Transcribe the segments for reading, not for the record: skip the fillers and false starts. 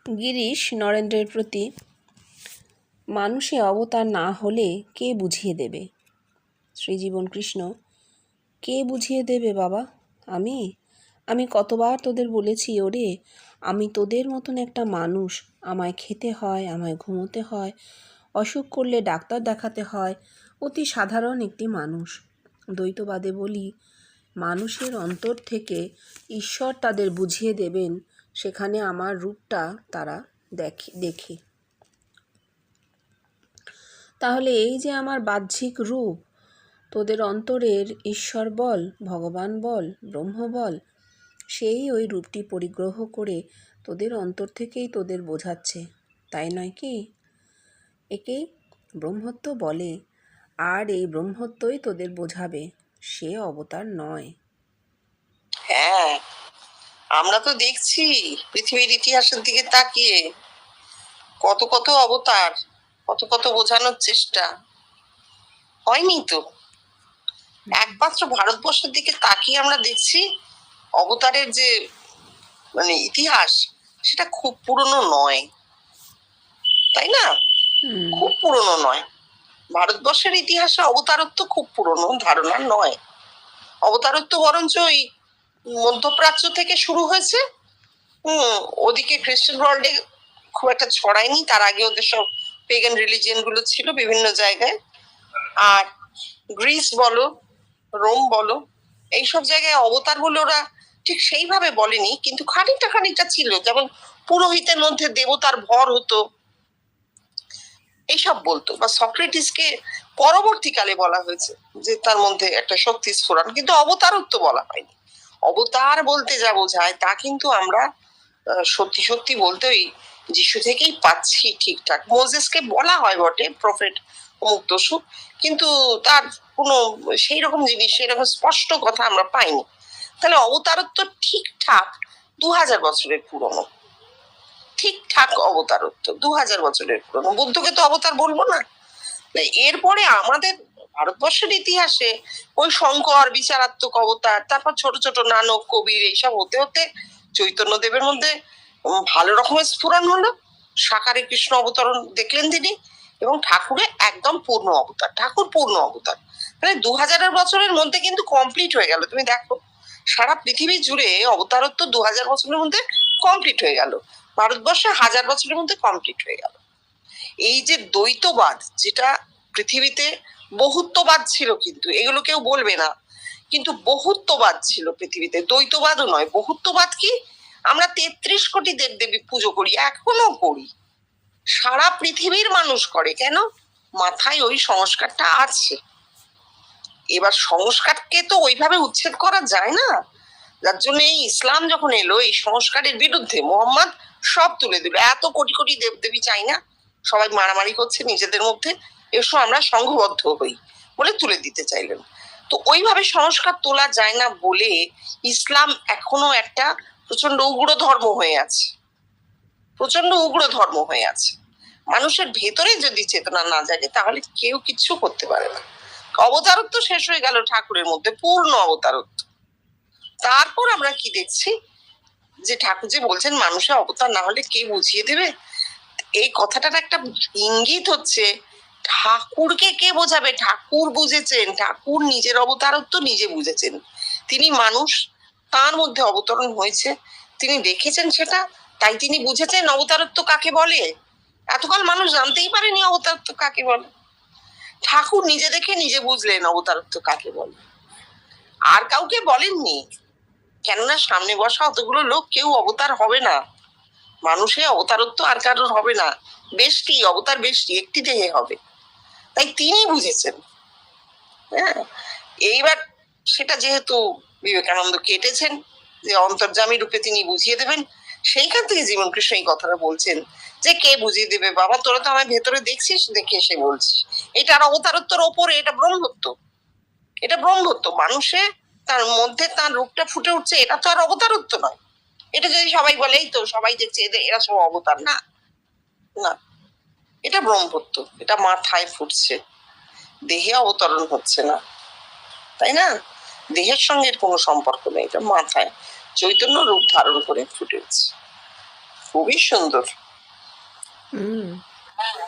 গিরিশ নরেন্দ্রের প্রতি, মানুষে অবতার না হলে কে বুঝিয়ে দেবে? শ্রীজীবন কৃষ্ণ, কে বুঝিয়ে দেবে বাবা? আমি আমি কতবার তোদের বলেছি, ওরে আমি তোদের মতন একটা মানুষ, আমায় খেতে হয়, আমায় ঘুমোতে হয়, অসুখ করলে ডাক্তার দেখাতে হয়, অতি সাধারণ একটি মানুষ। দ্বৈতবাদে বলি, মানুষের অন্তর থেকে ঈশ্বর তাদের বুঝিয়ে দেবেন, সেখানে আমার রূপটা তারা দেখে। তাহলে এই যে আমার বাহ্যিক রূপ, তোদের অন্তরের ঈশ্বর বল, ভগবান বল, ব্রহ্ম বল, সেই ওই রূপটি পরিগ্রহ করে তোদের অন্তর থেকেই তোদের বোঝাচ্ছে, তাই নয় কি? একেই ব্রহ্মত্ব বলে, আর এই ব্রহ্মত্বই তোদের বোঝাবে, সে অবতার নয়। হ্যাঁ, আমরা তো দেখছি পৃথিবীর ইতিহাসের দিকে তাকিয়ে কত কত অবতার, কত কত বোঝানোর চেষ্টা হয়নি তো। একমাত্র ভারতবর্ষের দিকে তাকিয়ে আমরা দেখছি অবতারের যে ইতিহাস, সেটা খুব পুরনো নয়, তাই না? খুব পুরনো নয়। ভারতবর্ষের ইতিহাসে অবতারত্ব খুব পুরনো ধারণা নয়। অবতারত্ব বরঞ্চ ওই মধ্যপ্রাচ্য থেকে শুরু হয়েছে। ওদিকে খ্রিস্টান ওয়ার্ল্ডে খুব একটা ছড়ায়নি, তার আগে ওদের সব পেগান রিলিজিয়ন গুলো ছিল বিভিন্ন জায়গায়। আর গ্রিস বলো, রোম বলো, এইসব জায়গায় অবতার বলে ওরা ঠিক সেইভাবে বলেনি, কিন্তু খানিকটা খানিকটা ছিল। যেমন পুরোহিতের মধ্যে দেবতার ভর হতো, এইসব বলতো। বা সক্রেটিসকে পরবর্তীকালে বলা হয়েছে যে তার মধ্যে একটা শক্তি স্ফুরণ, কিন্তু অবতারত্ব বলা হয়নি। অবতার বলতে যা বোঝায় তা কিন্তু আমরা সত্যি সত্যি বলতে ওই যিশু থেকেই পাচ্ছি ঠিকঠাক। মোজেসকে বলা হয় বটে প্রফেট অমুক তসু, কিন্তু তার কোনো সেই রকম জিনিস, সেই রকম স্পষ্ট কথা আমরা পাইনি। তাহলে অবতারত্ব ঠিকঠাক 2000 বছরের পুরনো, ঠিকঠাক অবতারত্ব 2000 বছরের পুরনো। বুদ্ধকে তো অবতার বলবো না। এরপরে আমাদের ভারতবর্ষের ইতিহাসে ওই শঙ্কর বিচারাত্মক অবতার, তারপর ছোট ছোট নানক, কবির, এইসব হতে হতে চৈতন্য দেবের মধ্যে ভালো রকমের স্ফুরণ হলো। সাকারে কৃষ্ণ অবতরণ দেখলেন তিনি, এবং ঠাকুরের একদম পূর্ণ অবতার, ঠাকুর পূর্ণ অবতার। মানে 2000 বছরের মধ্যে কিন্তু কমপ্লিট হয়ে গেল। তুমি দেখো সারা পৃথিবী জুড়ে অবতারত্ব 2000 বছরের মধ্যে কমপ্লিট হয়ে গেল, ভারতবর্ষে 1000 বছরের মধ্যে কমপ্লিট হয়ে গেল। এই যে দ্বৈতবাদ, যেটা পৃথিবীতে বহুত্ববাদ ছিল, কিন্তু এগুলো কেউ বলবে না, কিন্তু বহুত্ববাদ ছিল পৃথিবীতে, দ্বৈতবাদও নয়। বহুত্ববাদ কি? আমরা 33 কোটি দেবদেবী পুজো করি, এখনো করি, সারা পৃথিবীর মানুষ করে। কেন? মাথায় ওই সংস্কারটা আছে। এবার সংস্কারকে তো ওইভাবে উচ্ছেদ করা যায় না, যার জন্য এই ইসলাম যখন এলো, এই সংস্কারের বিরুদ্ধে মোহাম্মদ সব তুলে দিল। এত কোটি কোটি দেবদেবী চাই না, সবাই মারামারি করছে নিজেদের মধ্যে, এসো আমরা সংঘবদ্ধ হই বলে তুলে দিতে চাইলেন। তো ওইভাবে সংস্কার তোলা যায় না বলে ইসলাম এখনো একটা প্রচন্ড উগ্র ধর্ম হয়ে আছে, প্রচন্ড উগ্র ধর্ম হয়ে আছে। মানুষের ভেতরে যদি চেতনা না জাগে, তাহলে কেউ কিচ্ছু করতে পারে না। অবতারত্ব শেষ হয়ে গেল ঠাকুরের মধ্যে, পূর্ণ অবতারত্ব। তারপর আমরা কি দেখছি, যে ঠাকুর যে বলছেন মানুষের অবতার না হলে কে বুঝিয়ে দেবে, এই কথাটার একটা ইঙ্গিত হচ্ছে ঠাকুরকে কে বোঝাবে? ঠাকুর বুঝেছেন, ঠাকুর নিজের অবতারত্ব নিজে বুঝেছেন। তিনি মানুষ, তার মধ্যে অবতরণ হয়েছে, তিনি দেখেছেন সেটা, তাই তিনি বুঝেছেন অবতারত্ব কাকে বলে। এতকাল মানুষ জানতেই পারেনি অবতারত্ব কাকে বলে, ঠাকুর নিজে দেখে নিজে বুঝলেন অবতারত্ব কাকে বলে, আর কাউকে বলেননি। কেননা সামনে বসা অতগুলো লোক কেউ অবতার হবে না, মানুষের অবতারত্ব আর কারোর হবে না, বেশটি অবতার, বেশটি একটি দেহে হবে, তাই তিনি বুঝেছেন। হ্যাঁ, এইবার সেটা যেহেতু বিবেকানন্দ কেটেছেন যে অন্তর্যামী রূপে তিনি বুঝিয়ে দেবেন, সেইখান থেকে জীবন কৃষ্ণ এই কথাটা বলছেন যে কে বুঝিয়ে দেবে বাবা, তোরা তো আমার ভেতরে দেখছিস, দেখে এসে বলছিস। এটা আর অবতারত্বর ওপরে, এটা ব্রহ্মত্ব, এটা ব্রহ্মত্ব। মানুষে তার মধ্যে তার রূপটা ফুটে উঠছে, এটা তো আর অবতারত্ব নয়। এটা যদি সবাই বলে এই তো সবাই দেখছে এরা সব অবতার, না না, এটা ব্রহ্মত্ব, এটা মাথায় ফুটছে, দেহে অবতরণ হচ্ছে না, তাই না? দেহের সঙ্গে কোনো সম্পর্ক নেই, এটা মাথায় চৈতন্য রূপ ধারণ করে ফুটে উঠছে। খুবই সুন্দর। হুম। হ্যাঁ,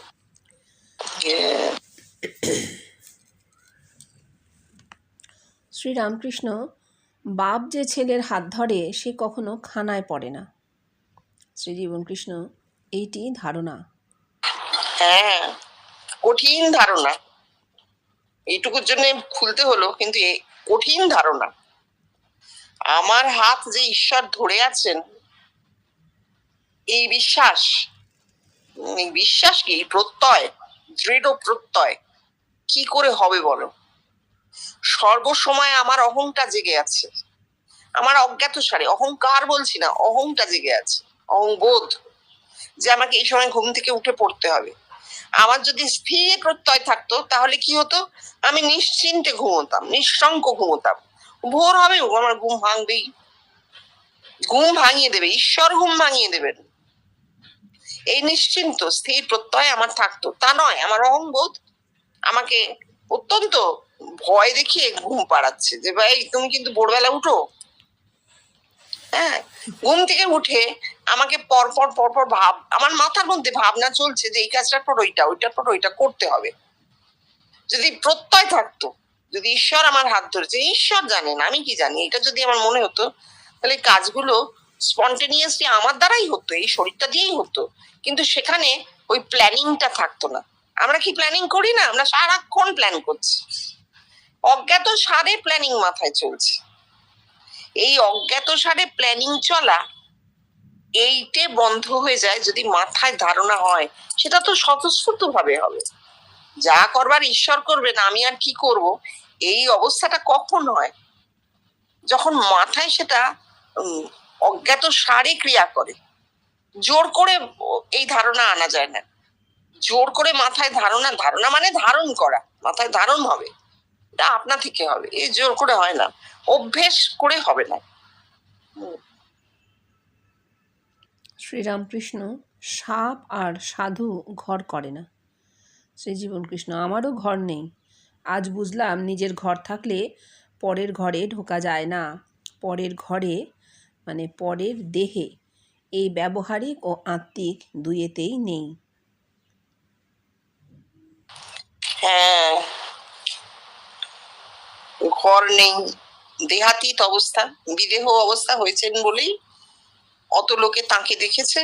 শ্রীরামকৃষ্ণ, বাপ যে ছেলের হাত ধরে সে কখনো খানায় পড়ে না। শ্রীজীবন কৃষ্ণ, এইটি ধারণা। হ্যাঁ, কঠিন ধারণা। এইটুকুর জন্য খুলতে হলো, কিন্তু কঠিন ধারণা। আমার হাত যে ঈশ্বর ধরে আছেন, এই বিশ্বাস, এই বিশ্বাস কি প্রত্যয়, দৃঢ় প্রত্যয় কি করে হবে বলো? সর্বসময় আমার অহংটা জেগে আছে, আমার অজ্ঞাত সারে, অহংকার বলছি না, অহংটা জেগে আছে, অহংবোধ, যে আমাকে এই সময় ঘুম থেকে উঠে পড়তে হবে। আমার যদি স্থির প্রত্যয় থাকতো তাহলে কি হতো? আমি নিশ্চিন্তে ঘুমোতাম, নিঃশঙ্ক ঘুমোতাম। ভোর হবে, আমার ঘুম ভাঙবেই, ঘুম ভাঙিয়ে দেবে ঈশ্বর, ঘুম ভাঙিয়ে দেবেন। এই নিশ্চিন্ত স্থির প্রত্যয় আমার থাকতো, তা নয়। আমার অহংবোধ আমাকে অত্যন্ত ভয় দেখিয়ে ঘুম পাড়াচ্ছে, যে ভাই তুমি কিন্তু ভোরবেলা উঠো। হ্যাঁ, ঘুম থেকে উঠে আমাকে পরপর পরপর আমার মাথার মধ্যে ভাবনা চলছে যে এই কাজটার পর ওইটা, ওইটার পর ওইটা করতে হবে। যদি প্রত্যয় থাকতো, যদি ঈশ্বর আমার হাত ধরেছে, ঈশ্বর জানেন, আমি কি জানি, এটা যদি আমার মনে হতো, তাহলে কাজগুলো স্পন্টেনিয়াসলি আমার দ্বারাই হতো, এই শরীরটা দিয়েই হতো। কিন্তু সেখানে ওই প্ল্যানিংটা থাকতো না। আমরা কি প্ল্যানিং করি না? আমরা সারাক্ষণ প্ল্যান করছি, অজ্ঞাত সারে প্ল্যানিং মাথায় চলছে। এই অজ্ঞাত সারে প্ল্যানিং চলা, এইটে বন্ধ হয়ে যায় যদি মাথায় ধারণা হয়। সেটা তো স্বতঃস্ফূর্ত ভাবে হবে, যা করবার ঈশ্বর করবেন, আমি আর কি করব। এই অবস্থাটা কখন হয়? যখন মাথায় সেটা অজ্ঞাত সারে ক্রিয়া করে। জোর করে এই ধারণা আনা যায় না। জোর করে মাথায় ধারণা, ধারণা মানে ধারণ করা, মাথায় ধারণ হবে, এটা আপনা থেকে হবে, এই জোর করে হয় না, অভ্যেস করে হবে না। শ্রীরামকৃষ্ণ, সাপ আর সাধু ঘর করে না। শ্রীজীবন কৃষ্ণ, আমারও ঘর নেই। আজ বুঝলাম নিজের ঘর থাকলে পরের ঘরে ঢোকা যায় না। পরের ঘরে মানে পরের দেহে এই ব্যবহারিক ও আত্মিক দুইয়েতেই নেই। হ্যাঁ, ঘর নেই, দেহাতীত অবস্থা, বিদেহ অবস্থা হয়েছেন বলেই অত লোকে তাকে দেখেছে,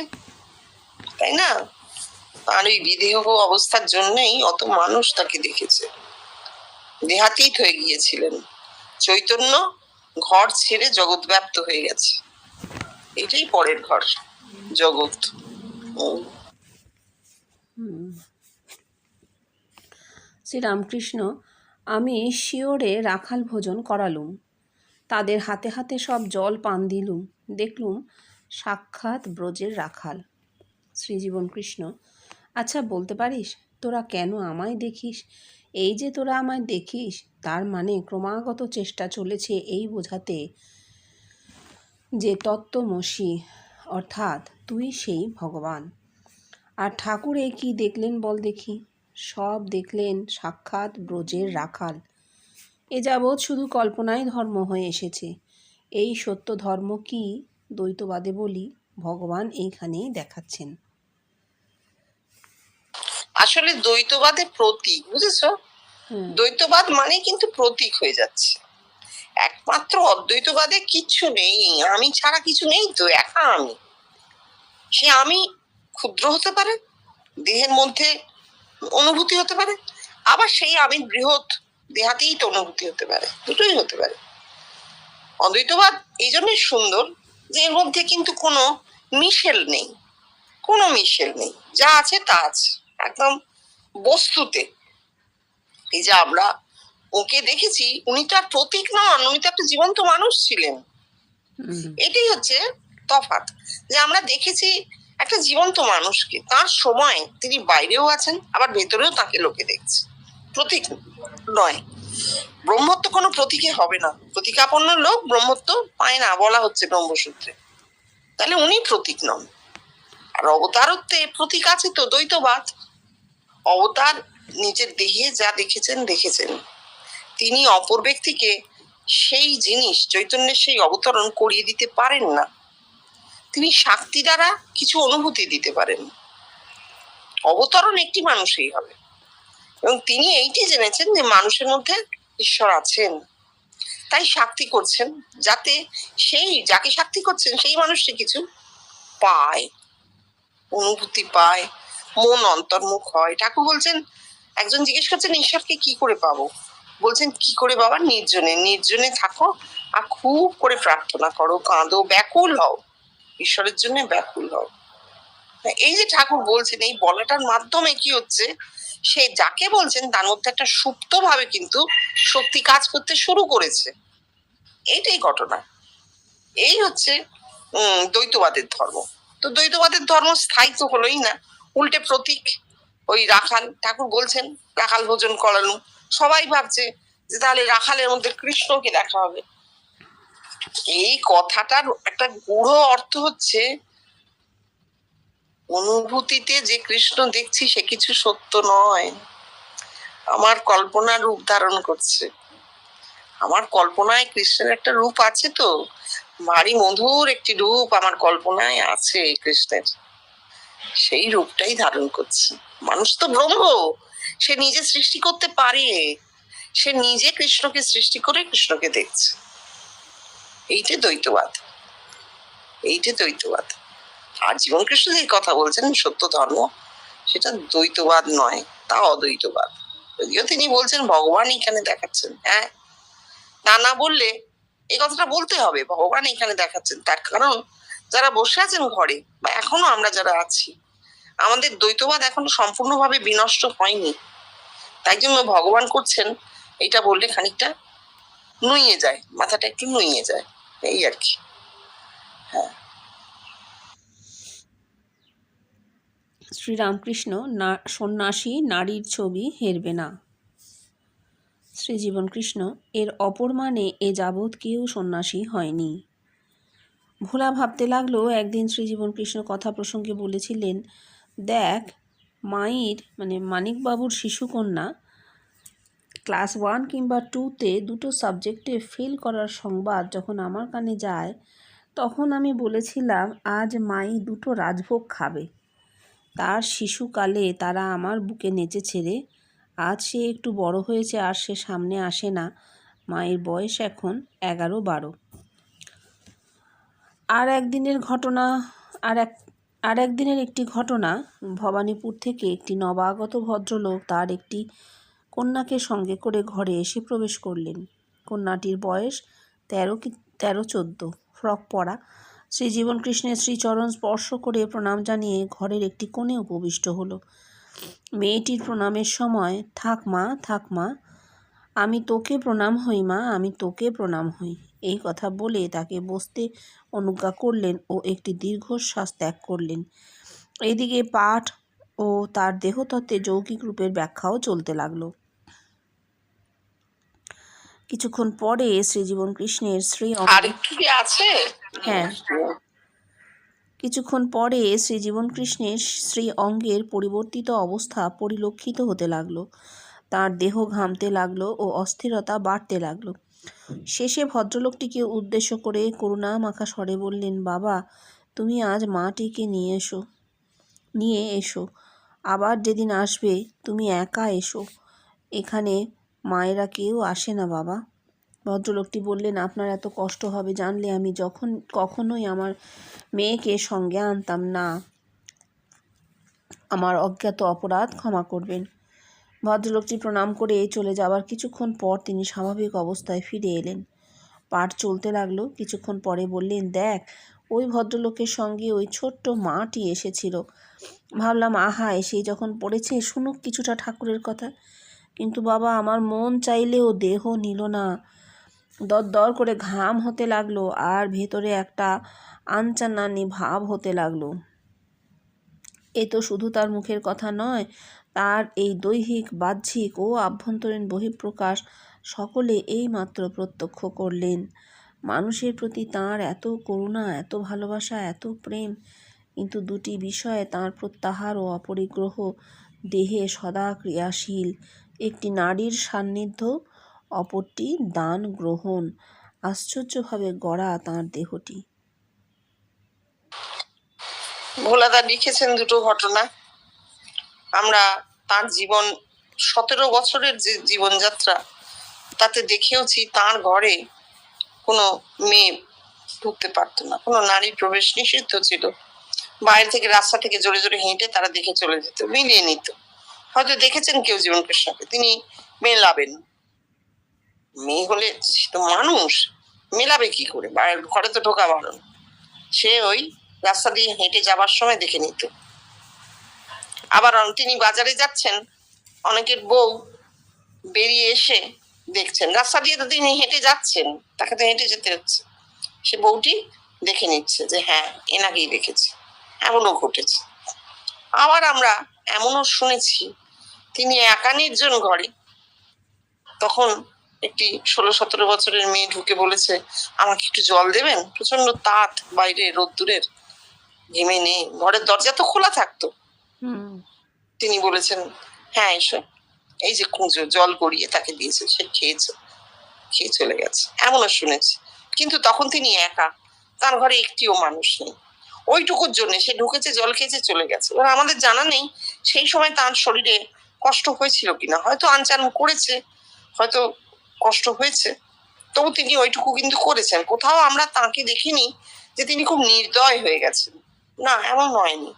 তাই না? আর ওই বিদেহ অবস্থার জন্যই অত মানুষ তাকে দেখেছে। দেহাতীত হয়ে গিয়েছিলেন। চৈতন্য ঘর ছেড়ে জগৎ ব্যাপ্ত হয়ে গেছে, এটাই পরের ঘর, জগৎ। শ্রীরামকৃষ্ণ, আমি শিওরে রাখাল ভোজন করালুম, তাদের হাতে হাতে সব জল পান দিলুম, দেখলুম সাক্ষাৎ ব্রজের রাখাল। শ্রীজীবন কৃষ্ণ, আচ্ছা বলতে পারিস তোরা কেন আমায় দেখিস? এই যে তোরা আমায় দেখিস, তার মানে ক্রমাগত চেষ্টা চলেছে এই বোঝাতে যে তত্ত্বমসি, অর্থাৎ তুই সেই ভগবান। আর ঠাকুর এ কি দেখলেন বল দেখি? সব দেখলেন সাক্ষাৎ ব্রজের রাখাল। এ যাবৎ শুধু কল্পনাই ধর্ম হয়ে এসেছে। এই সত্য ধর্ম কি দ্বৈতবাদে বলি, ভগবান এইখানেই দেখাচ্ছেন। আসলে দ্বৈতবাদের প্রতীক, বুঝেছো? দ্বৈতবাদ মানে কিন্তু প্রতীক হয়ে যাচ্ছে। একমাত্র অদ্বৈতবাদে কিচ্ছু নেই, আমি ছাড়া কিছু নেই তো, একা আমি। সে আমি ক্ষুদ্র হতে পারে, দেহের মধ্যে অনুভূতি হতে পারে, আবার সেই আমি বৃহৎ দেহাতীত অনুভূতি হতে পারে, দুটোই হতে পারে। অদ্বৈতবাদ এই জন্যই সুন্দর যে এর মধ্যে কিন্তু কোনো মিশেল নেই, কোনো মিশেল নেই, যা আছে তা আছে একদম বস্তুতে। এই যে আমরা ওকে দেখেছি, উনি তো আর প্রতীক নন, উনি তো একটা জীবন্ত মানুষ ছিলেন। এটাই হচ্ছে তফাৎ, যে আমরা দেখেছি একটা জীবন্ত মানুষকে, তার সময় তিনি বাইরেও আছেন, আবার ভেতরেও তাকে লোকে দেখছে। প্রতীক নয়, ব্রহ্মত্ব কোনো প্রতীকে হবে না। প্রতীকাপন্ন লোক ব্রহ্মত্ব পায় না, বলা হচ্ছে ব্রহ্মসূত্রে। তাহলে উনি প্রতীক নন। আর অবতারত্বে প্রতীক আছে তো, দ্বৈতবাদ। অবতার নিজের দেহে যা দেখেছেন দেখেছেন, তিনি অপর ব্যক্তিকে সেই জিনিস, চৈতন্যের সেই অবতরণ করিয়ে দিতে পারেন না। তিনি শক্তি দ্বারা কিছু অনুভূতি দিতে পারেন। অবতরণ একটি মানুষই হবে, এবং তিনি এইটি জেনেছেন যে মানুষের মধ্যে ঈশ্বর আছেন, তাই শাক্তি করছেন, যাতে সেই যাকে শাক্তি করছেন সেই মানুষটি কিছু পায়, অনুভূতি পায়, মন অন্তর্মুখ হয়। ঠাকুর বলছেন, একজন জিজ্ঞেস করছেন ঈশ্বরকে কি করে পাবো, বলছেন কি করে বাবা, নির্জনে নির্জনে থাকো আর খুব করে প্রার্থনা করো, কাঁদো, ব্যাকুল হও, ঈশ্বরের জন্য ব্যাকুল হও। এই যে ঠাকুর বলছেন, এই বলাটার মাধ্যমে কি হচ্ছে, সে যাকে বলছেন তার মধ্যে একটা সুপ্ত ভাবে কিন্তু শক্তি কাজ করতে শুরু করেছে। এইটাই ঘটনা। এই হচ্ছে দ্বৈতবাদের ধর্ম। তো দ্বৈতবাদের ধর্ম স্থায়ী তো হলোই না, উল্টে প্রতীক। ওই রাখাল, ঠাকুর বলছেন রাখাল ভোজন করানো, সবাই ভাবছে যে তাহলে রাখালের মধ্যে কৃষ্ণকে দেখা হবে। এই কথাটার একটা গূঢ় অর্থ হচ্ছে, অনুভূতিতে যে কৃষ্ণ দেখছি সে কিছু সত্য নয়, আমার কল্পনা রূপ ধারণ করছে। আমার কল্পনায় কৃষ্ণের একটা রূপ আছে, তো ভারী মধুর একটি রূপ আমার কল্পনায় আছে কৃষ্ণের, সেই রূপটাই ধারণ করছে। মানুষ তো ব্রহ্ম, সে নিজে সৃষ্টি করতে পারে, সে নিজে কৃষ্ণকে সৃষ্টি করে কৃষ্ণকে দেখছে। এইটা দ্বৈতবাদ, এইটা দ্বৈতবাদ। আর জীবন কৃষ্ণ যে কথা বলছেন সত্য ধর্ম, সেটা দ্বৈতবাদ নয়, তা অদ্বৈতবাদ। যদিও তিনি বলছেন ভগবান এখানে দেখাচ্ছেন, হ্যাঁ, তা না বললে এই কথাটা বলতে হবে, ভগবান এখানে দেখাচ্ছেন। তার কারণ যারা বসে আছেন ঘরে, বা এখনো আমরা যারা আছি, আমাদের দ্বৈতবাদ এখনো সম্পূর্ণভাবে বিনষ্ট হয়নি। তাই জন্য ভগবান করছেন এটা বললে খানিকটা নুইয়ে যায়, মাথাটা একটু নুইয়ে যায়, এই আর কি। হ্যাঁ, শ্রীরামকৃষ্ণ সন্ন্যাসী নারীর ছবি হেরবে না। শ্রীজীবন কৃষ্ণ, এর অপর মানে এ যাবৎ কেউ সন্ন্যাসী হয়নি। ভোলা ভাবতে লাগলো, একদিন শ্রীজীবন কৃষ্ণ কথা প্রসঙ্গে বলেছিলেন, দেখ, মায়ের মানে মানিকবাবুর শিশুকন্যা ক্লাস 1 কিংবা 2-তে দুটো সাবজেক্টে ফেল করার সংবাদ যখন আমার কানে যায়, তখন আমি বলেছিলাম আজ মাই দুটো রাজভোগ খাবে। তার শিশুকালে তারা আমার বুকে নেচেছে রে। আজ সে একটু বড় হয়েছে আর সে সামনে আসে না। মায়ের বয়স এখন 11-12। আর একদিনের একটি ঘটনা, ভবানীপুর থেকে একটি নবাগত ভদ্রলোক তার একটি কন্যাকে সঙ্গে করে ঘরে এসে প্রবেশ করলেন। কন্যাটির বয়স 13-14, ফ্রক পরা। শ্রীজীবন কৃষ্ণের শ্রীচরণ স্পর্শ করে প্রণাম জানিয়ে ঘরের একটি কোণে উপবিষ্ট হলো। মেয়েটির প্রণামের সময়, থাক মা, আমি তোকে প্রণাম হই মা, আমি তোকে প্রণাম হই, এই কথা বলে তাকে বসতে অনুজ্ঞা করলেন ও একটি দীর্ঘশ্বাস ত্যাগ করলেন। এইদিকে পাঠ ও তার দেহতত্ত্বে যৌগিক রূপের ব্যাখ্যাও চলতে লাগলো। কিছুক্ষণ পরে শ্রীজীবন কৃষ্ণের শ্রী অঙ্গের পরিবর্তিত অবস্থা পরিলক্ষিত হতে লাগলো। তার দেহ ঘামতে লাগলো ও অস্থিরতা বাড়তে লাগলো। শেষে ভদ্রলোকটিকে উদ্দেশ্য করে করুণা মাখা স্বরে বললেন, বাবা, তুমি আজ মাটিকে নিয়ে এসো। আবার যেদিন আসবে তুমি একা এসো, এখানে মায়েরা কেউ আসে না বাবা। ভদ্রলোকটি বললেন, আপনার এত কষ্ট হবে জানলে আমি কখনোই আমার মেয়েকে সঙ্গে আনতাম না। আমার অজ্ঞাত অপরাধ ক্ষমা করবেন। ভদ্রলোকটি প্রণাম করে চলে যাবার কিছুক্ষণ পর তিনি স্বাভাবিক অবস্থায় ফিরে এলেন। পাঠ চলতে লাগলো। কিছুক্ষণ পরে বললেন, দেখ, ওই ভদ্রলোকের সঙ্গে ওই ছোট্ট মাটি এসেছিল। ভাবলাম, আহা, এসেই যখন পড়েছে শুনুক কিছুটা ঠাকুরের কথা। কিন্তু বাবা, আমার মন চাইলেও দেহ নিল না। দরদর করে ঘাম হতে লাগলো আর ভেতরে একটা আনচানানি ভাব হতে লাগলো। এ তো শুধু তার মুখের কথা নয়, তার এই দৈহিক, বাহ্যিক ও আভ্যন্তরীণ বহিঃপ্রকাশ সকলে এই মাত্র প্রত্যক্ষ করলেন। মানুষের প্রতি তাঁর এত করুণা, এত ভালোবাসা, এত প্রেম, কিন্তু দুটি বিষয়ে তাঁর প্রত্যাহার ও অপরিগ্রহ। দেহে সদা ক্রিয়াশীল, একটি নারীর সান্নিধ্য, অপরটি দান গ্রহণ। আশ্চর্যভাবে গড়া তাঁর দেহটি। ভোলাদা লিখেছেন দুটো ঘটনা। আমরা তার জীবন 17 বছরের যে জীবনযাত্রা, তাতে দেখেওছি তার ঘরে কোনো মেয়ে ঢুকতে পারতো না, কোনো নারী প্রবেশ নিষিদ্ধ ছিল। বাইরে থেকে, রাস্তা থেকে জোরে জোরে হেঁটে তারা দেখে চলে যেত, মিলিয়ে নিত। হয়তো দেখেছেন কেউ জীবন কৃষ্ণকে, তিনি মেলাবেন। মেয়ে হলে সে তো মানুষ, মেলাবে কি করে, ঘরে তো ঢোকা বারণ। সে ওই রাস্তা দিয়ে হেঁটে যাবার সময় দেখে নিত। আবার তিনি বাজারে যাচ্ছেন, অনেকের বউ বেরিয়ে এসে দেখছেন, রাস্তা দিয়ে তো তিনি হেঁটে যাচ্ছেন, তাকে তো হেঁটে যেতে হচ্ছে, সে বউটি দেখে নিচ্ছে যে হ্যাঁ এনাকেই দেখেছে। এমনও ঘটেছে। আবার আমরা এমনও শুনেছি, তিনি একা নির্জন ঘরে, তখন একটি 16-17 বছরের মেয়ে ঢুকে বলেছে, আমাকে একটু জল দেবেন, প্রচন্ড তাত বাইরে, রোদ্দুরের, ঘেমে নেই। ঘরের দরজা তো খোলা থাকতো। তিনি বলেছেন হ্যাঁ এসো, এই যে কুঁজো জল গড়িয়ে তাকে দিয়েছে, সে খেয়েছে, খেয়ে চলে গেছে। এমনও শুনেছি। কিন্তু তখন তিনি একা, তার ঘরে একটিও মানুষ নেই। ওইটুকুর জন্য সে ঢুকেছে, জল খেয়েছে, চলে গেছে। এবার আমাদের জানা নেই সেই সময় তার শরীরে কষ্ট হয়েছিল কিনা, হয়তো আনচান করেছে, হয়তো কষ্ট হয়েছে, তবু তিনি ওইটুকু কিন্তু করেছেন। কোথাও আমরা তাকে দেখিনি যে তিনি খুব নির্দয় হয়ে গেছেন, না, এমন হয়নি।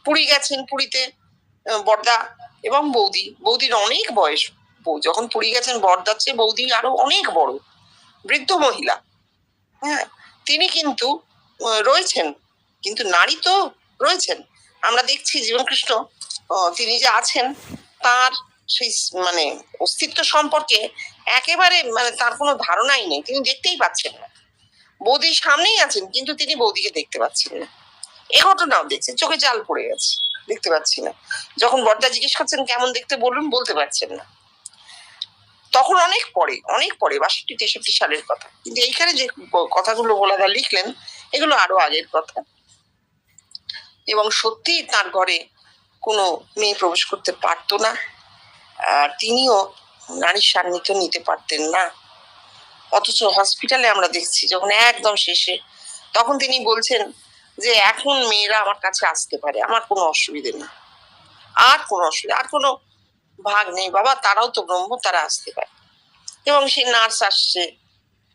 পুরী গেছেন, পুরীতে বড়দা এবং বৌদির অনেক বয়স। বউ যখন পুরী গেছেন, বড়দার চেয়ে বৌদি আরো অনেক বড়, বৃদ্ধ মহিলা। হ্যাঁ, তিনি কিন্তু রয়েছেন, কিন্তু নারী তো রয়েছেন। আমরা দেখছি জীবনকৃষ্ণ তিনি যে আছেন, তার সেই মানে অস্তিত্ব সম্পর্কে একেবারে তার কোনো ধারণাই নেই, তিনি দেখতেই পাচ্ছেন না। বৌদির সামনেই আছেন, কিন্তু তিনি বৌদিকে দেখতে পাচ্ছেন না। এ ঘটনাও দেখছেন, চোখে জাল পড়ে গেছে, দেখতে পাচ্ছি না। যখন বড়দা জিজ্ঞেস করছেন কেমন দেখতে বলুন, বলতে পারছেন না। তখন অনেক পরে 62-63 সালের কথা। কিন্তু এইখানে যে কথাগুলো ভোলাদা লিখলেন, এগুলো আরো আগের কথা। এবং সত্যি তার ঘরে কোনো মেয়ে প্রবেশ করতে পারতো না, আর তিনিও নারীর সান্নিধ্য নিতে পারতেন না। অথচ হসপিটালে আমরা দেখছি যখন একদম শেষে, তখন তিনি বলছেন যে এখন মেয়েরা আমার কাছে আসতে পারে, আমার কোনো অসুবিধে নেই, আর কোনো অসুবিধা, আর কোনো ভাগ নেই বাবা, তারাও তো ব্রহ্ম, তারা আসতে পারে। এবং সেই নার্স আসছে,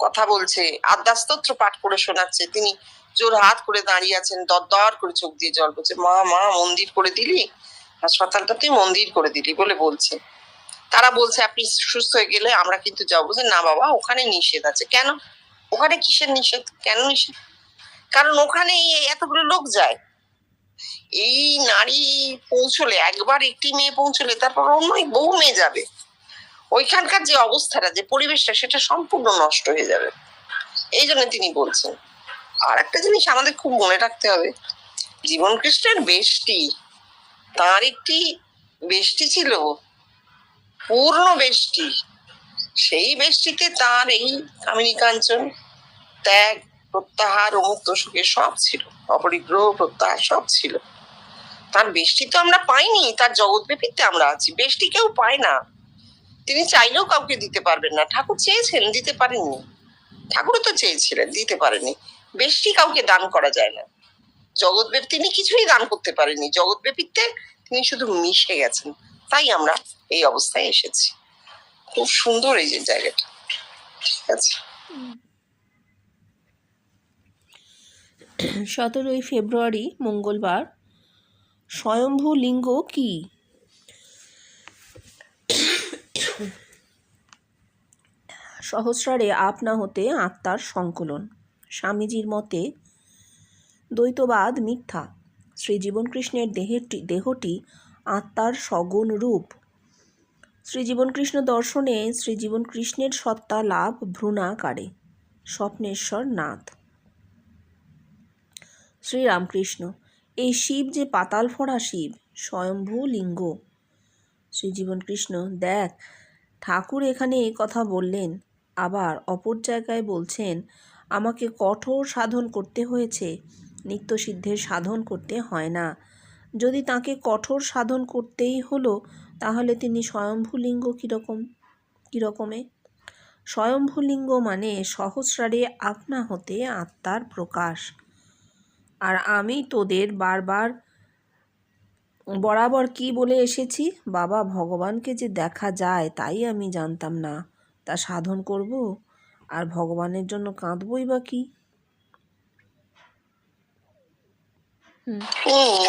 কথা বলছে, আদ্যাস্তোত্র পাঠ করে শোনাচ্ছে, তিনি জোর হাত করে দাঁড়িয়ে আছেন, দরদর করে চোখ দিয়ে জল পড়ছে। মা মা মন্দির করে দিলি, হাসপাতালটা তুই মন্দির করে দিলি বলে বলছে। তারা বলছে আপনি সুস্থ হয়ে গেলে আমরা কিন্তু যাবো। বলছে না বাবা, ওখানে নিষেধ আছে। কেন? ওখানে কিসের নিষেধ? কেন নিষেধ? কারণ ওখানে এতগুলো লোক যায়, এই নারী পৌঁছলে, একবার একটি মেয়ে পৌঁছলে তারপর অন্য বহু মেয়ে যাবে, ওইখানকার যে অবস্থাটা, যে পরিবেশটা, সেটা সম্পূর্ণ নষ্ট হয়ে যাবে। এই জন্য তিনি বলছেন। আর একটা জিনিস আমাদের খুব মনে রাখতে হবে, জীবন কৃষ্ণের বেষ্টি, তার একটি বেষ্টি ছিল, পূর্ণ বেষ্টি। সেই বেষ্টিতে তার এই কামিনী কাঞ্চন, ত্যাগ, প্রত্যাহার, মুক্ত সুখে সব ছিল, অপরিগ্রহ, প্রত্যাহার সব ছিল। তার বেষ্টি তো আমরা পাইনি, তার জগৎব্যাপীতে আমরা আছি। বেষ্টি কেউ পায় না, তিনি চাইলেও কাউকে দিতে পারবেন না। ঠাকুর চেয়েছেন, দিতে পারেননি। ঠাকুরও তো চেয়েছিলেন, দিতে পারেনি। বেষ্টি কাউকে দান করা যায় না। জগৎব্যাপী তিনি কিছুই দান করতে পারেননি, জগৎব্যাপীতে তিনি শুধু মিশে গেছেন। তাই আমরা এই অবস্থায় এসেছি। খুব সুন্দর এই যে জায়গাটা। ঠিক আছে। 17 ফেব্রুয়ারি মঙ্গলবার। স্বয়ম্ভু লিঙ্গ কি? সহস্রারে আপনা হতে আত্মার সংকলন। স্বামীজির মতে দ্বৈতবাদ মিথ্যা। শ্রীজীবনকৃষ্ণের দেহটি আত্মার সগুণ রূপ। শ্রীজীবনকৃষ্ণ দর্শনে শ্রীজীবনকৃষ্ণের সত্তা লাভ ভ্রূণাকারে। স্বপ্নেশ্বর নাথ। শ্রীরামকৃষ্ণ, এই শিব যে পাতাল ফোড়া শিব, স্বয়ম্ভু লিঙ্গ। শ্রীজীবনকৃষ্ণ, দেখ, ঠাকুর এখানে এই কথা বললেন, আবার অপর জায়গায় বলছেন আমাকে কঠোর সাধন করতে হয়েছে, নিত্যসিদ্ধের সাধন করতে হয় না। যদি তাকে কঠোর সাধন করতেই হলো, তাহলে তিনি স্বয়ম্ভুলিঙ্গ কীরকমে? স্বয়ম্ভুলিঙ্গ মানে সহস্রারে আপনা হতে আত্মার প্রকাশ। আর আমি তোদের বরাবর কি বলে এসেছি, বাবা ভগবানকে যে দেখা যায় তাই আমি জানতাম না, তা সাধন করব আর ভগবানের জন্য কাঁদবই বা কি?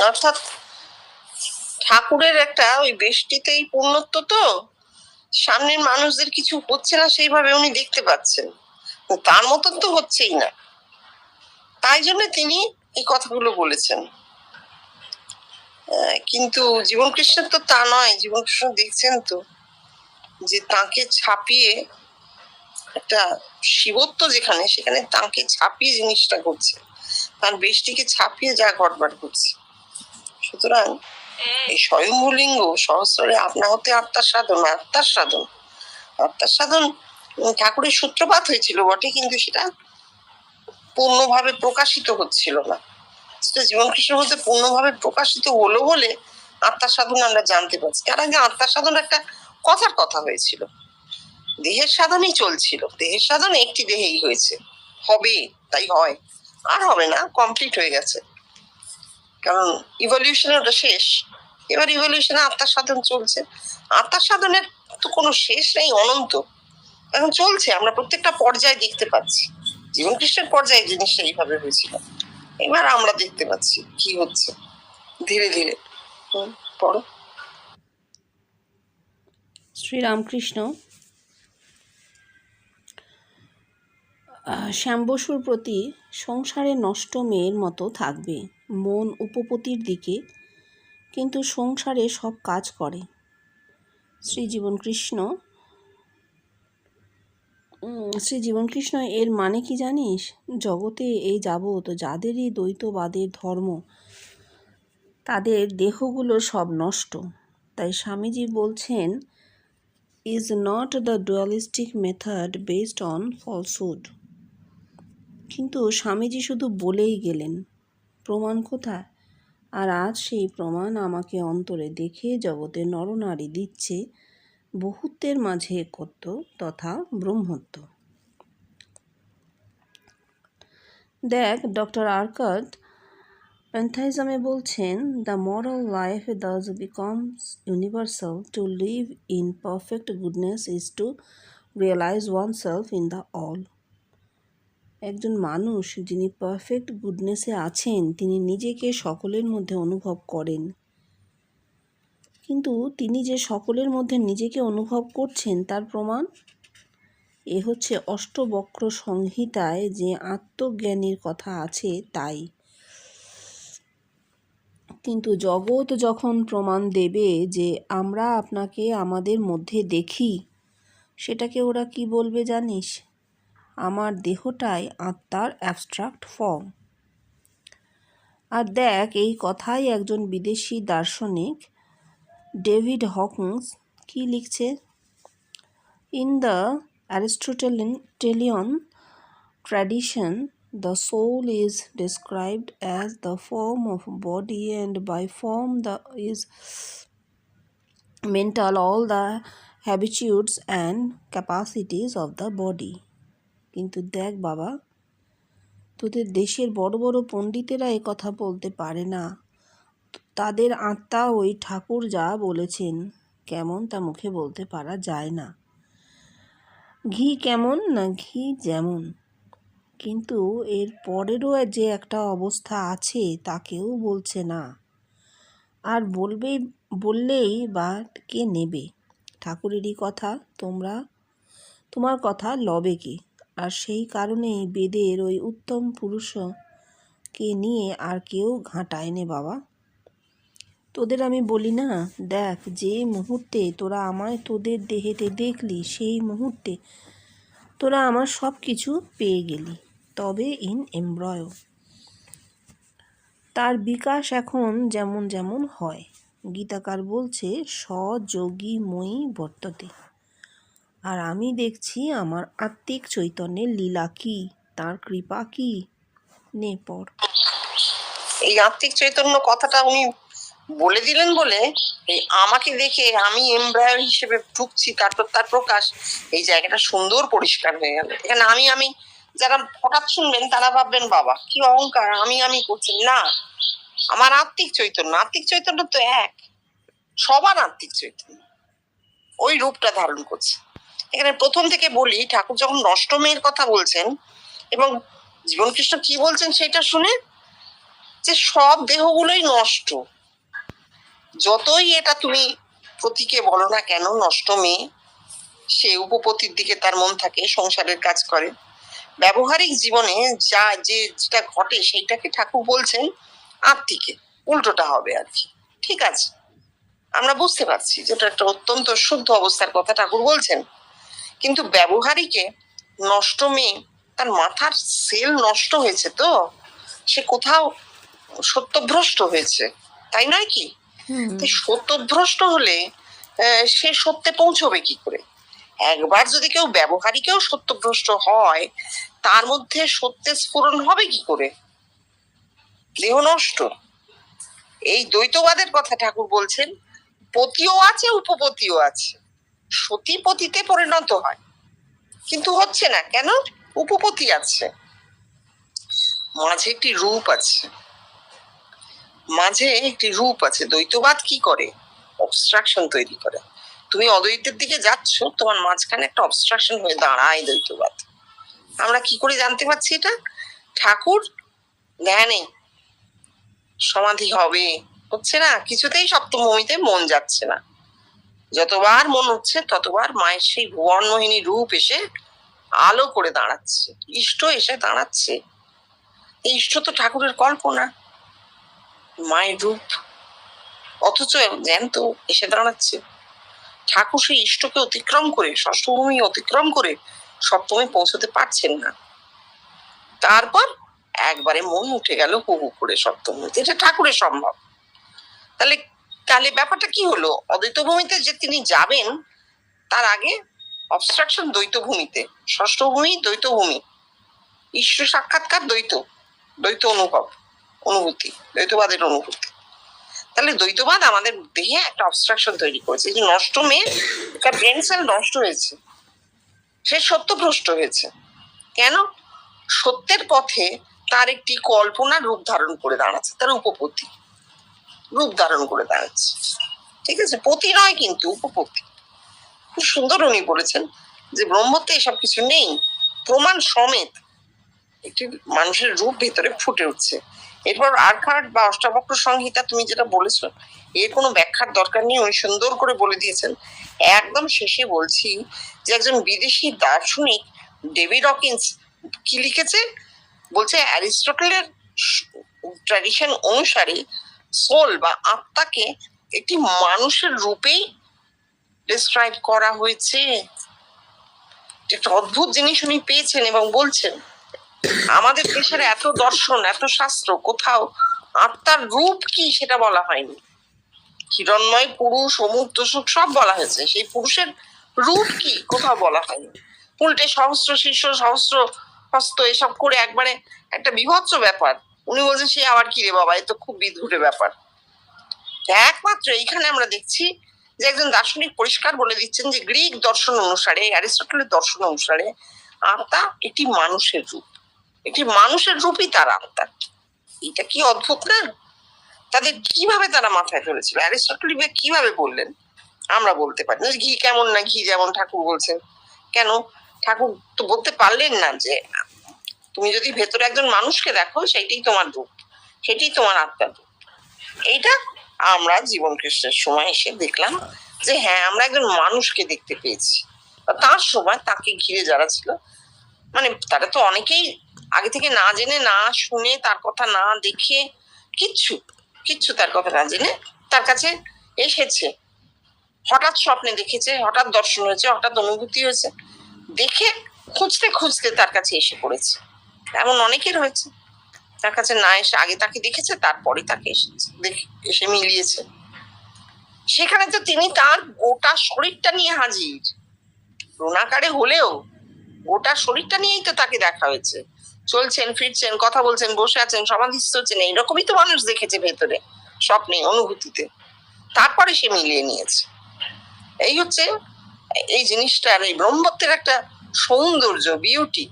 অর্থাৎ ঠাকুরের একটা ওই বেষ্টিতেই পূর্ণত্ব, তো সামনের মানুষদের কিছু হচ্ছে না সেইভাবে উনি দেখতে পাচ্ছেন, তার মতন তো হচ্ছেই না, তাই জন্য তিনি এই কথাগুলো বলেছেন। কিন্তু জীবন কৃষ্ণের তো তা নয়। জীবন কৃষ্ণ দেখছেন তো যে তাকে ছাপিয়ে একটা শিবত্ব যেখানে, সেখানে তাকে ছাপিয়ে জিনিসটা করছে, তার বেষ্টিকে ছাপিয়ে যা ঘটবার করছে। সুতরাং এই স্বয়ংভূলিঙ্গ সহস্রে আপনা হতে আত্মার সাধন, আত্মার সাধন ঠাকুরের সূত্রপাত হয়েছিল বটে, কিন্তু সেটা পূর্ণভাবে প্রকাশিত হচ্ছিল না। সেটা জীবন কৃষ্ণের মধ্যে পূর্ণভাবে প্রকাশিত হলো বলে আত্মার সাধন আমরা জানতে পারছি। তার আগে আত্মার সাধন একটা কথার কথা হয়েছিল, দেহের সাধনই চলছিল। দেহের সাধন একটি দেহেই হয়েছে, হবে, তাই হয়, আর হবে না, কমপ্লিট হয়ে গেছে, কারণ ইভলিউশনে ওটা শেষ। এবার ইভলিউশনে আত্মার সাধন চলছে। আত্মার সাধনের তো কোনো শেষ নেই, অনন্ত, এখন চলছে। আমরা প্রত্যেকটা পর্যায়ে দেখতে পাচ্ছি। জীবন কৃষ্ণের পর্যায়ে জিনিসটা এইভাবে হয়েছিল, এবার আমরা দেখতে পাচ্ছি কি হচ্ছে ধীরে ধীরে। পড়ো। শ্রীরামকৃষ্ণ শ্যাম বসুর প্রতি সংসারে নষ্ট মেয়ের মতো থাকবে, মন উপপতির দিকে, কিন্তু সংসারে সব কাজ করে। শ্রীজীবনকৃষ্ণ এর মানে কি জানিস? জগতে এই যাবৎ যাদেরই দ্বৈতবাদের ধর্ম, তাদের দেহগুলো সব নষ্ট। তাই স্বামীজি বলছেন, is not the dualistic method based on falsehood. কিন্তু স্বামীজি শুধু বলেই গেলেন, প্রমাণ কোথায়? আর আজ সেই প্রমাণ আমাকে অন্তরে দেখে জগতে নরনারী দিচ্ছে বহুত্বের মাঝে একত্ব তথা ব্রহ্মত্ব। দেখ, ডক্টর আরকট প্যান্থাইজমে বলছেন, the moral life thus becomes universal. To live in perfect goodness is to realize oneself in the all. একজন মানুষ যিনি পারফেক্ট গুডনেসে আছেন, তিনি নিজেকে সকলের মধ্যে অনুভব করেন। কিন্তু তিনি যে সকলের মধ্যে নিজেকে অনুভব করছেন তার প্রমাণ এ হচ্ছে অষ্টবক্র সংহিতায় যে আত্মজ্ঞানীর কথা আছে তাই। কিন্তু জগৎ যখন প্রমাণ দেবে যে আমরা আপনাকে আমাদের মধ্যে দেখি, সেটাকে ওরা কি বলবে জানিস? আমার দেহটাই আত্মার অ্যাবস্ট্রাক্ট ফর্ম। আর দেখ, এই কথাই একজন বিদেশি দার্শনিক ডেভিড হকিংস কি লিখছে। In the Aristotelian tradition, the soul is described as the form of body, and by form is mental all the habitudes and capacities of the body. কিন্তু দেখ বাবা, তোদের দেশের বড় বড় পণ্ডিতেরা এ কথা বলতে পারে না। তাদের আত্মা ওই ঠাকুর যা বলেছেন কেমন তা মুখে বলতে পারা যায় না। ঘি কেমন না ঘি যেমন, কিন্তু এর পরেরও যে একটা অবস্থা আছে তা কেউ বলছে না। আর বললেই বা কে নেবে? ঠাকুরেরই কথা তোমার কথা লবে কে? আর সেই কারণেই বেদের ওই উত্তম পুরুষকে নিয়ে আর কেউ ঘাঁটায় নে বাবা। তোদের আমি বলি না, দেখ, যে মুহূর্তে তোরা আমায় তোদের দেহেতে দেখলি, সেই মুহূর্তে তোরা আমার সব কিছু পেয়ে গেলি, তবে ইন এমব্রয়ো। তার বিকাশ এখন যেমন যেমন হয়। গীতাকার বলছে, স্বযোগীময়ী বর্ততে। আর আমি দেখছি আমার আত্মিক চৈতন্যের লীলা কি, তার কৃপা কি। নে পড়। এই আত্মিক চৈতন্য কথাটা উনি বলে দিলেন বলে এই আমাকে দেখে আমি এমব্রায়ো হিসেবে ঢুকছি, তারপর তার প্রকাশ, এই জায়গাটা সুন্দর পরিষ্কার হয়ে গেল। এখানে আমি যারা হঠাৎ শুনবেন তারা ভাববেন বাবা কি অহংকার, আমি করছেন। না, আমার আত্মিক চৈতন্য তো এক, সবার আত্মিক চৈতন্য ওই রূপটা ধারণ করছে। এখানে প্রথম থেকে বলি, ঠাকুর যখন নষ্টমের কথা বলছেন এবং জীবন কৃষ্ণ কি বলছেন সেটা শুনে, যে সব দেহগুলোই নষ্ট, যতই এটা তুমি প্রতীকে বলো না কেন, নষ্ট মেয়ে, সে উপপতির দিকে তার মন থাকে, সংসারের কাজ করে, ব্যবহারিক জীবনে যেটা ঘটে সেইটাকে ঠাকুর বলছেন আত্মিকে, উল্টোটা হবে আর কি। ঠিক আছে, আমরা বুঝতে পারছি যেটা একটা অত্যন্ত শুদ্ধ অবস্থার কথা ঠাকুর বলছেন, কিন্তু ব্যবহারিকে নষ্ট মেয়ে, তার মাথার সেল নষ্ট হয়েছে, তো সে কোথাও সত্যভ্রষ্ট হয়েছে, তাই নয় কি? সত্যভ্রষ্ট হলে সে সত্যে পৌঁছবে কি করে? একবার যদি কেউ ব্যবহারিকেও সত্যভ্রষ্ট হয়, তার মধ্যে সত্যের স্ফুরণ হবে কি করে? দেহ নষ্ট। এই দ্বৈতবাদের কথা ঠাকুর বলছেন, পতিও আছে উপপতিও আছে, সতী পতিতে পরিণত হয়, কিন্তু হচ্ছে না কেন? উপপতি আছে, মাঝে একটি রূপ আছে, দ্বৈতবাদ কি করে? অবস্ট্রাকশন তৈরি করে। তুমি অদ্বৈতের দিকে যাচ্ছ, তোমার মাঝখানে একটা অবস্ট্রাকশন হয়ে দাঁড়ায় দ্বৈতবাদ। আমরা কি করে জানতে পারছি এটা? ঠাকুর ধ্যানে সমাধি হবে, হচ্ছে না, কিছুতেই সপ্তম ভূমিতে মন যাচ্ছে না, যতবার মন হচ্ছে ততবার মায়ের সেই ভুবন মোহিনী রূপ এসে আলো করে দাঁড়াচ্ছে, ইষ্ট এসে দাঁড়াচ্ছে। এই ইষ্ট তো ঠাকুরের কল্পনা, মায়ের রূপ, অথচ জ্যান্ত এসে দাঁড়াচ্ছে। ঠাকুর সেই ইষ্টকে অতিক্রম করে, ষষ্ঠ ভূমি অতিক্রম করে সপ্তমে পৌঁছতে পারছেন না, তারপর একবারে মন উঠে গেল হুহু করে সপ্তমীতে, এটা ঠাকুরের সম্ভব। তাহলে ব্যাপারটা কি হলো? অদ্বৈত ভূমিতে যে তিনি যাবেন, তার আগে অবস্ট্রাকশন দ্বৈত ভূমিতে, ষষ্ঠ ভূমি দ্বৈত ভূমি, ঈশ্বর সাক্ষাৎকার দ্বৈত অনুভূতি, দ্বৈতবাদের অনুভূতি। তাহলে দ্বৈতবাদ আমাদের দেহে একটা অবস্ট্রাকশন তৈরি করেছে, যে নষ্ট মেয়ে, তার ব্রেন সেল নষ্ট হয়েছে, সে সত্যভ্রষ্ট হয়েছে। কেন? সত্যের পথে তার একটি কল্পনার রূপ ধারণ করে দাঁড়াচ্ছে, তার উপপত্তি রূপ ধারণ করে দাঁড়াচ্ছে। ঠিক আছে, পতি নয় কিন্তু উপপত্তি। খুব সুন্দর উনি বলেছেন যে ব্রহ্মত্বে এসব কিছু নেই, প্রমাণ সমেত একটি মানুষের রূপ ভেতরে ফুটে উঠছে। এরপর আর্কাট বা অষ্টাবক্র সংহিতা, তুমি যেটা বলেছো, এর কোনো ব্যাখ্যার দরকার নেই, উনি সুন্দর করে বলে দিয়েছেন। একদম শেষে বলছি যে একজন বিদেশি দার্শনিক ডেভিড হকিন্স কি লিখেছে, বলছে অ্যারিস্টটলের ট্র্যাডিশন অনুসারে সোল বা আত্মাকে একটি মানুষের রূপেই ডিসক্রাইব করা হয়েছে। একটা অদ্ভুত জিনিস উনি পেয়েছেন এবং বলছেন, আমাদের দেশের এত দর্শন, এত শাস্ত্র, কোথাও আত্মার রূপ কি সেটা বলা হয়নি। হিরণ্ময় পুরুষ, অমুক তসুক সব বলা হয়েছে, সেই পুরুষের রূপ কি কোথাও বলা হয়নি। উল্টে সহস্র শীর্ষ, সহস্র হস্ত, এসব করে একবারে একটা বিভৎস ব্যাপার। উনি বলছেন সে আবার কি রে বাবা, এ তো খুব বিদঘুটে ব্যাপার। একমাত্র এইখানে আমরা দেখছি যে একজন দার্শনিক পরিষ্কার বলে দিচ্ছেন যে গ্রিক দর্শন অনুসারে, অ্যারিস্টটলের দর্শন অনুসারে আত্মা একটি মানুষের রূপ, একটি মানুষের রূপই তার আত্মা। এটা কি অদ্ভুত না? তাদের কিভাবে তারা মাথায় ফেলেছিল? অ্যারিস্টটল কিভাবে বললেন আমরা বলতে পারি না। ঘি কেমন না ঘি যেমন ঠাকুর বলছেন, কেন ঠাকুর তো বলতে পারলেন না যে তুমি যদি ভেতরে একজন মানুষকে দেখো, সেইটাই তোমার রূপ, সেটাই তোমার আত্মার রূপ। এইটা আমরা জীবন কৃষ্ণের সময় এসে দেখলাম যে হ্যাঁ, আমরা একজন মানুষকে দেখতে পেয়েছি। তার সময় তাকে ঘিরে যারা ছিল, মানে তারা তো অনেকেই আগে থেকে না জেনে, না শুনে, তার কথা না দেখে, কিচ্ছু তার কথা না জেনে তার কাছে এসেছে, হঠাৎ স্বপ্নে দেখেছে, হঠাৎ দর্শন হয়েছে, হঠাৎ অনুভূতি হয়েছে, দেখে খুঁজতে খুঁজতে তার কাছে এসে পড়েছে। এমন অনেকের হয়েছে, তার কাছে না এসে আগে তাকে দেখেছে, তারপরে তাকে এসে মিলিয়েছে। সেখানে তো তিনি তার গোটা শরীরটা নিয়ে হাজির, রুণাকারে হলেও গোটা শরীরটা নিয়েই তো তাকে দেখা হয়েছে। চলছেন, ফিরছেন, কথা বলছেন, বসে আছেন, সমাধিস্থ হচ্ছেন, এইরকমই তো মানুষ দেখেছে ভেতরে, স্বপ্নে, অনুভূতিতে, তারপরে সে মিলিয়ে নিয়েছে। এই হচ্ছে এই জিনিসটার, এই ব্রহ্মত্বের একটা সৌন্দর্য, বিউটি।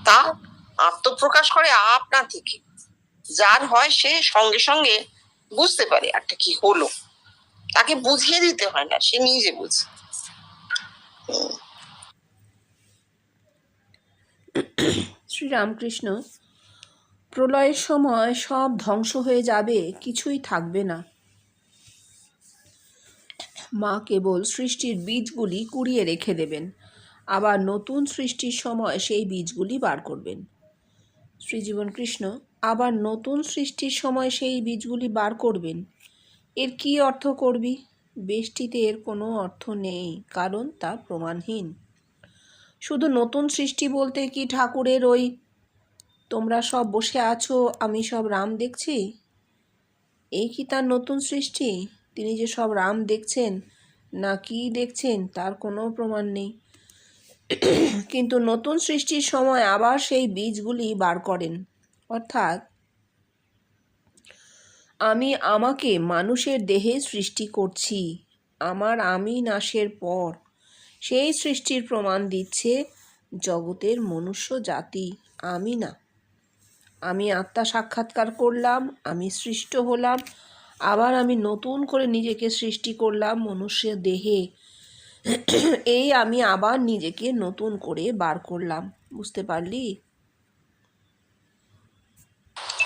তা আত্মপ্রকাশ করে আপনা থেকে। যার হয় সে সঙ্গে সঙ্গে বুঝতে পারে একটা কি হলো, তাকে বুঝিয়ে দিতে হয় না, সে নিজে বুঝে। শ্রীরামকৃষ্ণ, প্রলয়ের সময় সব ধ্বংস হয়ে যাবে, কিছুই থাকবে না। মা কেবল সৃষ্টির বীজগুলি কুড়িয়ে রেখে দেবেন, আবার নতুন সৃষ্টির সময় সেই বীজগুলি বার করবেন। শ্রীজীবন কৃষ্ণ, আবার নতুন সৃষ্টির সময় সেই বীজগুলি বার করবেন, এর কি অর্থ করবি? বেষ্টিতে এর কোনো অর্থ নেই, কারণ তা প্রমাণহীন। শুধু নতুন সৃষ্টি বলতে কি ঠাকুরের ওই তোমরা সব বসে আছো আমি সব রাম দেখছি, এই কি তার নতুন সৃষ্টি? তিনি যে সব রাম দেখছেন না কি দেখছেন তার কোনো প্রমাণ নেই। কিন্তু নতুন সৃষ্টির সময় আবার সেই বীজগুলি বার করেন, অর্থাৎ আমি আমাকে মানুষের দেহে সৃষ্টি করছি। আমার আমি নাশের পর সেই সৃষ্টির প্রমাণ দিচ্ছে জগতের মনুষ্য জাতি, আমি না। আমি আত্মা সাক্ষাৎকার করলাম, আমি সৃষ্ট হলাম, আবার আমি নতুন করে নিজেকে সৃষ্টি করলাম মনুষ্যের দেহে। এই আমি আবার নিজেকে নতুন করে বার করলাম। বুঝতে পারলি?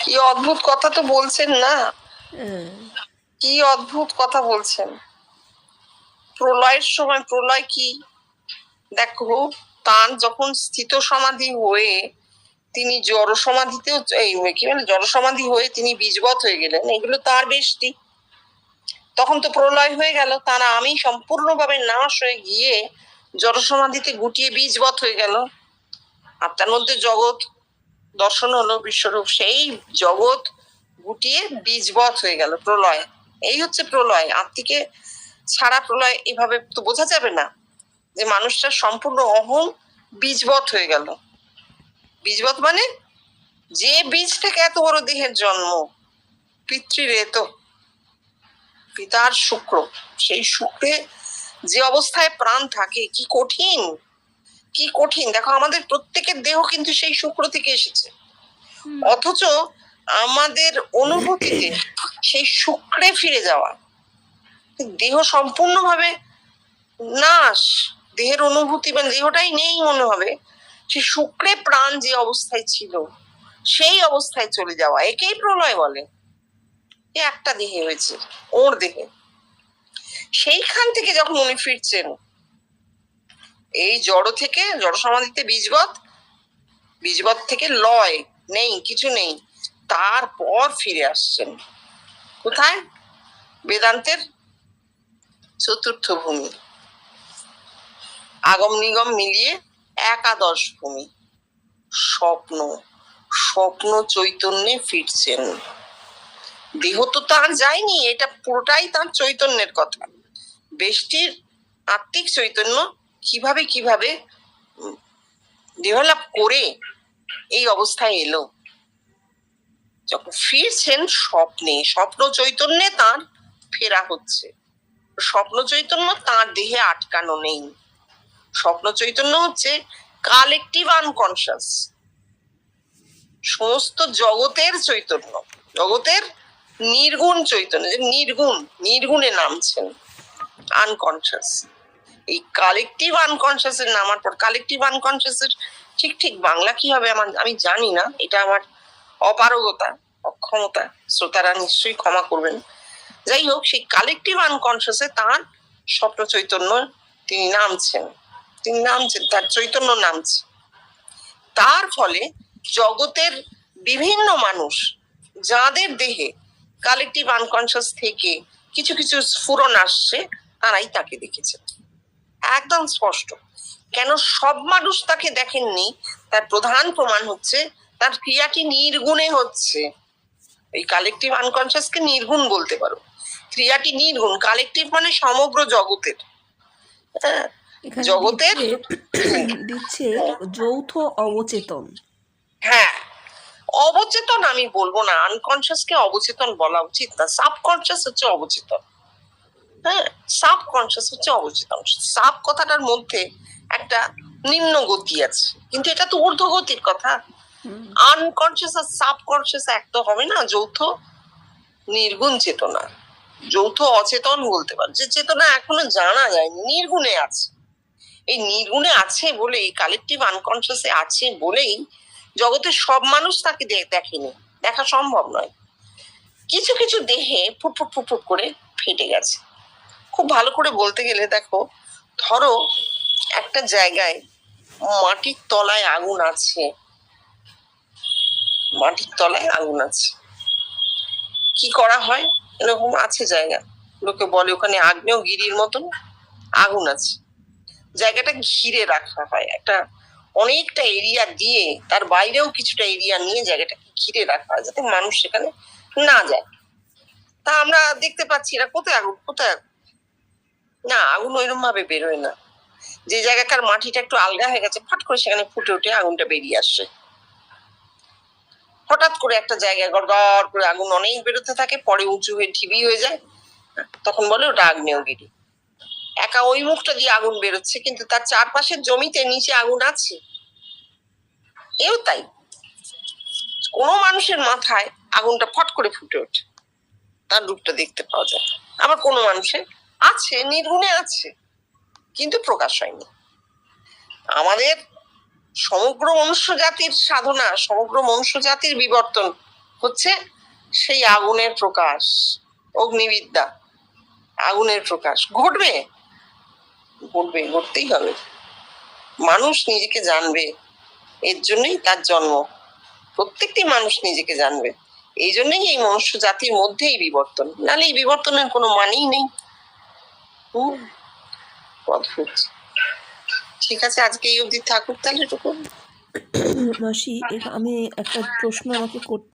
কি অদ্ভুত কথা তো বলছেন না, হ্যাঁ, কি অদ্ভুত কথা বলছেন। প্রলয়ের সময়, প্রলয় কি দেখো, তার যখন স্থিত সমাধি হয়ে তিনি জড় সমাধিতেও কি বলে জড় সমাধি হয়ে তিনি বীজবৎ হয়ে গেলেন, এগুলো তার বেষ্টি। তখন তো প্রলয় হয়ে গেল, তারা আমি সম্পূর্ণভাবে নাশ হয়ে গিয়ে জড় সমাধিতে গুটিয়ে বীজবৎ হয়ে গেল। আত্মার মধ্যে জগৎ দর্শন হলো বিশ্বরূপ, সেই জগৎ গুটিয়ে বীজবৎ হয়ে গেল, প্রলয়। এই হচ্ছে প্রলয়। আত্মিকে ছাড়া প্রলয় এভাবে তো বোঝা যাবে না, যে মানুষটা সম্পূর্ণ অহং বীজবৎ হয়ে গেল। বীজবৎ মানে যে বীজ থেকে এত বড় দেহের জন্ম, পিতৃরেত, পিতার শুক্র, সেই শুক্রে যে অবস্থায় প্রাণ থাকে, কি কঠিন, কি কঠিন। দেখো আমাদের প্রত্যেকের দেহ কিন্তু সেই শুক্র থেকে এসেছে, অথচ আমাদের অনুভূতিতে সেই শুক্রে ফিরে যাওয়া, দেহ সম্পূর্ণভাবে নাশ, দেহের অনুভূতি মানে দেহটাই নেই মনে হবে, সেই শুক্রে প্রাণ যে অবস্থায় ছিল সেই অবস্থায় চলে যাওয়া, একেই প্রলয় বলে। একটা দেহে হয়েছে, ওর দেহে। সেইখান থেকে যখন উনি ফিরছেন, এই জড় থেকে, জড় সমাধিতে বীজবৎ, বীজবৎ থেকে লয় নেই, কিছু নেই, তারপর ফিরে আসছেন কোথায়? বেদান্তের চতুর্থ ভূমি, আগম নিগম মিলিয়ে একাদশ ভূমি, স্বপ্ন, স্বপ্ন চৈতন্যে ফিরছেন। দেহ তো তার যায়নি, এটা পুরোটাই তার চৈতন্যের কথা। বেষ্টির আত্মিক চৈতন্য কিভাবে কিভাবে ডেভেলপ করে এই অবস্থায় এলো, যখন ফিরছেন স্বপ্নে, স্বপ্ন চৈতন্যে তার ফেরা হচ্ছে। স্বপ্ন চৈতন্য তার দেহে আটকানো নেই। স্বপ্ন চৈতন্য হচ্ছে কালেকটিভ আনকনশাস, সমস্ত জগতের চৈতন্য, জগতের নির্গুণ চৈতন্য, যে নির্গুণ, নির্গুণে নামছেন, আনকনশাস। এই কালেকটিভ আনকনশাস এর নামার পর, কালেকটিভ আনকনশাস এর ঠিক ঠিক বাংলা কি হবে আমি জানি না, এটা আমার অপারগতা, অক্ষমতা, শ্রোতারা নিশ্চয়ই ক্ষমা করবেন। যাই হোক, সেই কালেকটিভ আনকনশাসে তার স্বপ্ন চৈতন্য তিনি নামছেন, তিনি নামছেন, তার চৈতন্য নামছে। তার ফলে জগতের বিভিন্ন মানুষ যাদের দেহে কালেকটিভ আনকনশাস থেকে কিছু কিছু স্ফুরণ আসছে, তারাই তাকে দেখেছেন, একদম স্পষ্ট। কেন সব মানুষ তাকে দেখেননি, তার প্রধান প্রমাণ হচ্ছে তার ক্রিয়াটি নির্গুণে হচ্ছে। এই কালেকটিভ আনকনশাসকে নির্গুণ বলতে পারো, ক্রিয়াটি নির্গুণ। কালেকটিভ মানে সমগ্র জগতের, জগতের দিচ্ছে যৌথ অবচেতন। হ্যাঁ, অবচেতন আমি বলবো না, আনকনশাসকে অবচেতন বলা উচিত না, সাবকনশাস হচ্ছে অবচেতন। হ্যাঁ, সাবকনশাস হচ্ছে অবচেতন। সাব কথাটার মধ্যে একটা নিম্ন গতি আছে, কিন্তু এটা তো ঊর্ধ্বগতির কথা। আনকনসিয়াস আর সাবকনসিয়াস এক তো হবে না, যৌথ নির্গুণ চেতনা, যৌথ অচেতন বলতে পারে, যে চেতনা এখনো জানা যায়নি, নির্গুণে আছে। এই নির্গুণে আছে বলেই, কালেকটিভ আনকনসিয়াসে আছে বলেই জগতের সব মানুষ তাকে দেখেনি, দেখা সম্ভব নয়। কিছু কিছু দেহে ফুটফুট ফুটফুট করে ফেটে গেছে। খুব ভালো করে বলতে গেলে দেখো, ধরো একটা জায়গায় মাটির তলায় আগুন আছে, মাটির তলায় আগুন আছে, কি করা হয়? এরকম আছে জায়গা, লোকে বলে ওখানে আগ্নেয়গিরির মতন আগুন আছে, জায়গাটা ঘিরে রাখা হয়, একটা অনেকটা এরিয়া দিয়ে, তার বাইরেও কিছুটা এরিয়া নিয়ে জায়গাটাকে ঘিরে রাখা হয়, যাতে মানুষ সেখানে না যায়। তা আমরা দেখতে পাচ্ছি এরা কোথায় আগুন, কোথায় আগুন? না, আগুন ওইরকম ভাবে বেরোয় না। যে জায়গাকার মাটিটা একটু আলগা হয়ে গেছে, ফট করে সেখানে ফুটে উঠে আগুনটা বেরিয়ে আসছে। হঠাৎ করে একটা জায়গায় গড়গড় করে আগুন অনেক বেরোতে থাকে, পরে উঁচু হয়ে ঢিবি হয়ে যায়, তখন বলে ওটা আগ্নেয়গিরি। একা ওই মুখটা দিয়ে আগুন বেরোচ্ছে, কিন্তু তার চারপাশের জমিতে নিচে আগুন আছে। এও তাই, কোনো মানুষের মাথায় আগুনটা ফট করে ফুটে ওঠে, তার রূপটা দেখতে পাওয়া যায়। আবার কোনো মানুষের আছে, নির্গুণে আছে, কিন্তু প্রকাশ হয়নি। আমাদের সমগ্র মনুষ্য জাতির সাধনা, সমগ্র মনুষ্য জাতির বিবর্তন হচ্ছে সেই আগুনের প্রকাশ, অগ্নিবিদ্যা, আগুনের প্রকাশ। ঘটবে, ঘটবে, ঘটতেই হবে। মানুষ নিজেকে জানবে, এর জন্যই তার জন্ম। প্রত্যেকটি মানুষ নিজেকে জানবে, এই জন্যই এই মনুষ্য জাতির মধ্যেই বিবর্তন, নাহলে এই বিবর্তনের কোনো মানেই নেই। অদ্ভুত। ঠিক আছে, আজকে এই অবধি থাকুক তাহলে। মাসি, আমি একটা প্রশ্ন আমাকে